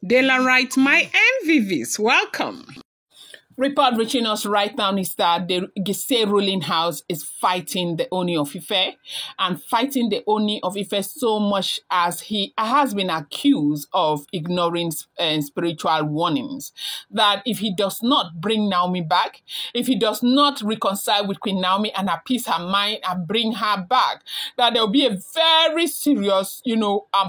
Daylight, my MVVs, welcome. Report reaching us right now is that the Giesi ruling house is fighting the Ooni of Ife and fighting the Ooni of Ife so much as he has been accused of ignoring spiritual warnings. That if he does not bring Naomi back, if he does not reconcile with Queen Naomi and appease her mind and bring her back, that there will be a very serious,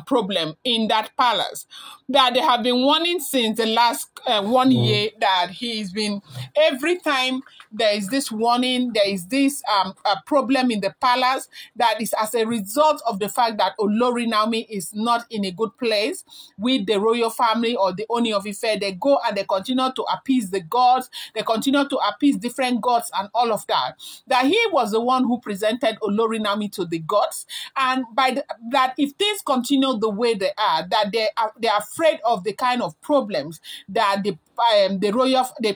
problem in that palace. That they have been warning since the last 1 year that he's been, every time there is this warning, there is this a problem in the palace that is as a result of the fact that Olori Naomi is not in a good place with the royal family or the Ooni of Ife. They go and they continue to appease the gods, they continue to appease different gods and all of that. That he was the one who presented Olori Naomi to the gods, and that if things continue the way they are, that they are afraid of the kind of problems that the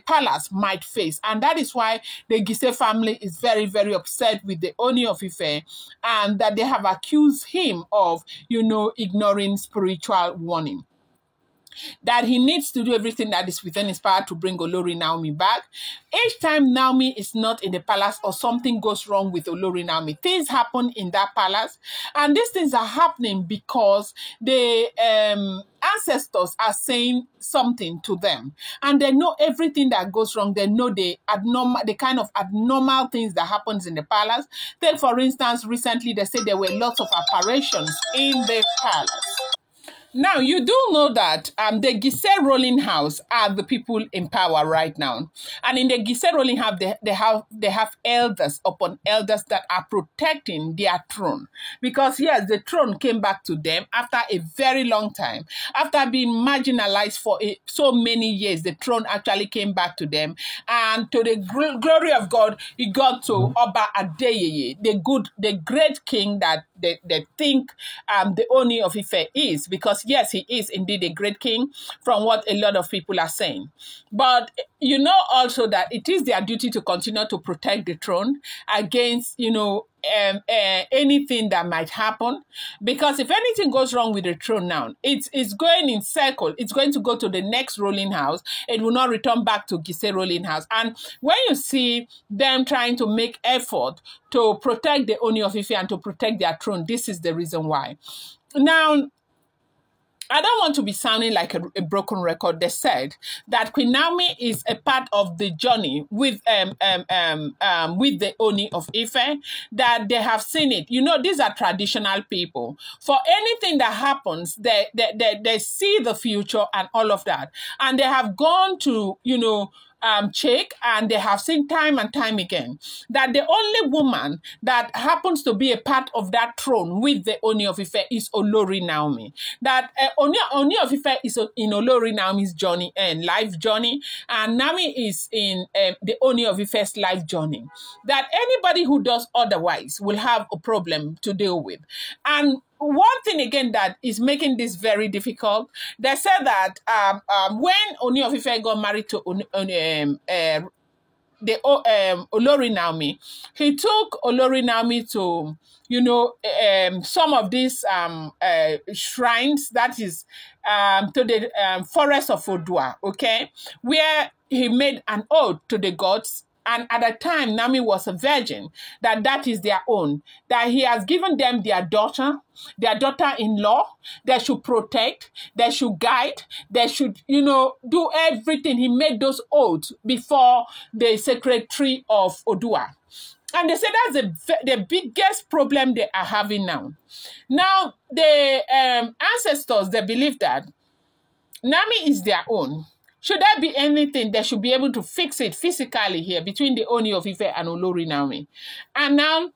palace might face. And that is why the Giesi family is very, very upset with the Ooni of Ife, and that they have accused him of, ignoring spiritual warning. That he needs to do everything that is within his power to bring Olori Naomi back. Each time Naomi is not in the palace or something goes wrong with Olori Naomi, things happen in that palace. And these things are happening because the ancestors are saying something to them. And they know everything that goes wrong. They know the kind of abnormal things that happens in the palace. Take, for instance, recently they said there were lots of apparitions in the palace. Now, you do know that the Giesi ruling house are the people in power right now. And in the Giesi ruling house, they have elders upon elders that are protecting their throne. Because, yes, the throne came back to them after a very long time. After being marginalized for so many years, the throne actually came back to them. And to the glory of God, it got to Oba Adeyeye, the great king that they think the Ooni of Ife is. Because yes, he is indeed a great king from what a lot of people are saying. But you know also that it is their duty to continue to protect the throne against, anything that might happen. Because if anything goes wrong with the throne now, it's going in circle. It's going to go to the next ruling house. It will not return back to Giesi ruling house. And when you see them trying to make effort to protect the Ooni of Ife and to protect their throne, this is the reason why. Now, I don't want to be sounding like a broken record. They said that Queen Naomi is a part of the journey with the Ooni of Ife, that they have seen it. These are traditional people. For anything that happens, they see the future and all of that. And they have gone to, check, and they have seen time and time again that the only woman that happens to be a part of that throne with the Ooni of Ife is Olori Naomi. That Ooni of Ife is in Olori Naomi's journey and life journey, and Naomi is in the Ooni of Ife's life journey. That anybody who does otherwise will have a problem to deal with. And one thing again that is making this very difficult, they said that when Ooni of Ife got married to Olori Naomi, he took Olori Naomi to, some of these shrines, that is to the forest of Odua, okay, where he made an oath to the gods. And at the time, Naomi was a virgin, that is their own, that he has given them their daughter-in-law, they should protect, they should guide, they should, do everything. He made those oaths before the sacred tree of Odua. And they said that's the biggest problem they are having now. Now, the ancestors, they believe that Naomi is their own. Should there be anything, they should be able to fix it physically here between the Ooni of Ife and Olori Naomi. And now,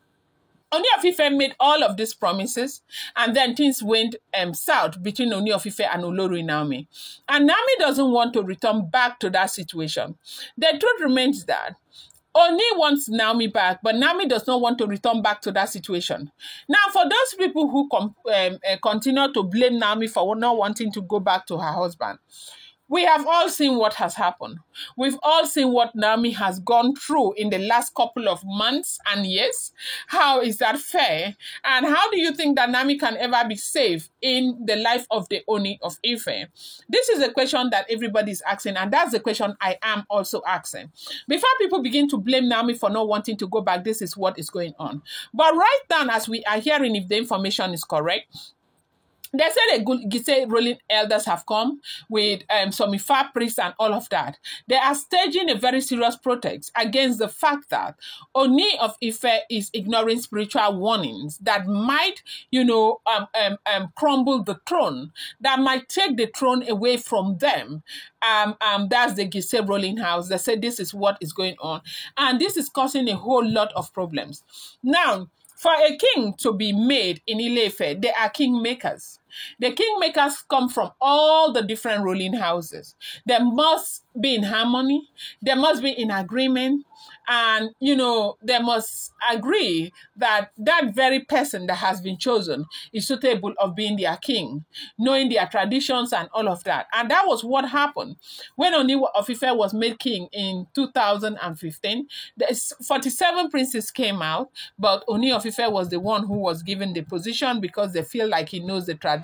Ooni of Ife made all of these promises, and then things went south between Ooni of Ife and Olori Naomi. And Naomi doesn't want to return back to that situation. The truth remains that Ooni wants Naomi back, but Naomi does not want to return back to that situation. Now, for those people who continue to blame Naomi for not wanting to go back to her husband, We have all seen what has happened. We've all seen what Naomi has gone through in the last couple of months and years. How is that fair? And how do you think that Naomi can ever be safe in the life of the Ooni of Ife? This is a question that everybody is asking, and that's the question I am also asking. Before people begin to blame Naomi for not wanting to go back, this is what is going on. But right now, as we are hearing, if the information is correct, they said the Giesi ruling elders have come with some Ifa priests and all of that. They are staging a very serious protest against the fact that Ooni of Ife is ignoring spiritual warnings that might, crumble the throne, that might take the throne away from them. That's the Giesi ruling house. They said this is what is going on. And this is causing a whole lot of problems. Now, for a king to be made in Ile-Ife, they are kingmakers. The kingmakers come from all the different ruling houses. They must be in harmony. They must be in agreement. And, they must agree that that very person that has been chosen is suitable of being their king, knowing their traditions and all of that. And that was what happened. When Ooni of Ife was made king in 2015, the 47 princes came out, but Ooni of Ife was the one who was given the position because they feel like he knows the tradition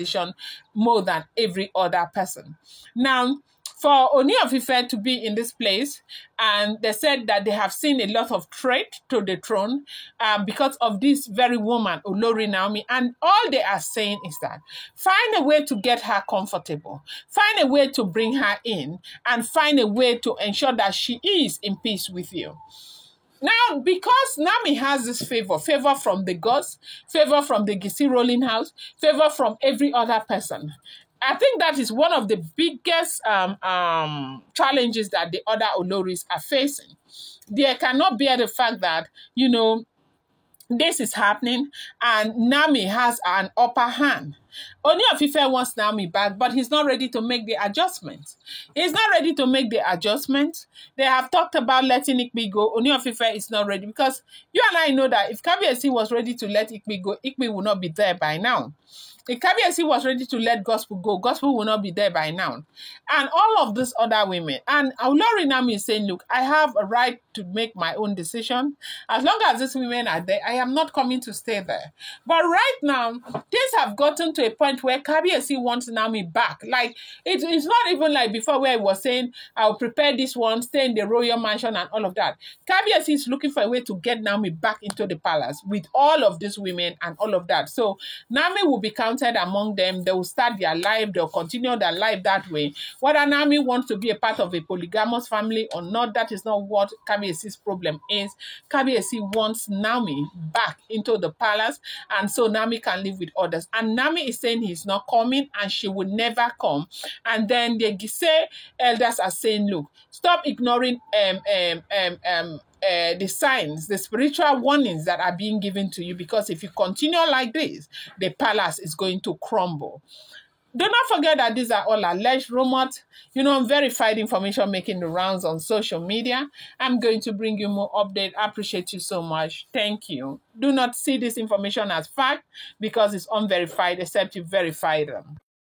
more than every other person. Now, for Ooni of Ife to be in this place, and they said that they have seen a lot of threat to the throne because of this very woman, Olori Naomi, and all they are saying is that find a way to get her comfortable, find a way to bring her in, and find a way to ensure that she is in peace with you. Now, because Naomi has this favor from the gods, favor from the Giesi ruling house, favor from every other person, I think that is one of the biggest challenges that the other Oloris are facing. They cannot bear the fact that, this is happening and Naomi has an upper hand. Ooni of Ife wants Naomi back, but he's not ready to make the adjustment. He's not ready to make the adjustment. They have talked about letting Ikpe go. Ooni of Ife is not ready because you and I know that if Kabiyesi was ready to let Ikpe go, Ikpe would not be there by now. If Kabiyesi was ready to let Gospel go, Gospel will not be there by now. And all of these other women. And Olori Naomi is saying, look, I have a right to make my own decision. As long as these women are there, I am not coming to stay there. But right now, things have gotten to a point where Kabiyesi wants Naomi back. Like, it's not even like before where he was saying, I'll prepare this one, stay in the royal mansion and all of that. Kabiyesi is looking for a way to get Naomi back into the palace with all of these women and all of that. So Naomi will be counted among them. They will start their life. They'll continue their life that way. Whether Naomi wants to be a part of a polygamous family or not, that is not what Kabiyesi's problem is. Kabiyesi wants Naomi back into the palace, and so Naomi can live with others. And Naomi is saying he's not coming, and she will never come. And then the Giesi elders are saying, look, stop ignoring the signs, the spiritual warnings that are being given to you, because if you continue like this, the palace is going to crumble. Do not forget that these are all alleged rumors, verified information making the rounds on social media. I'm going to bring you more update. I appreciate you so much. Thank you. Do not see this information as fact because it's unverified except you verify them.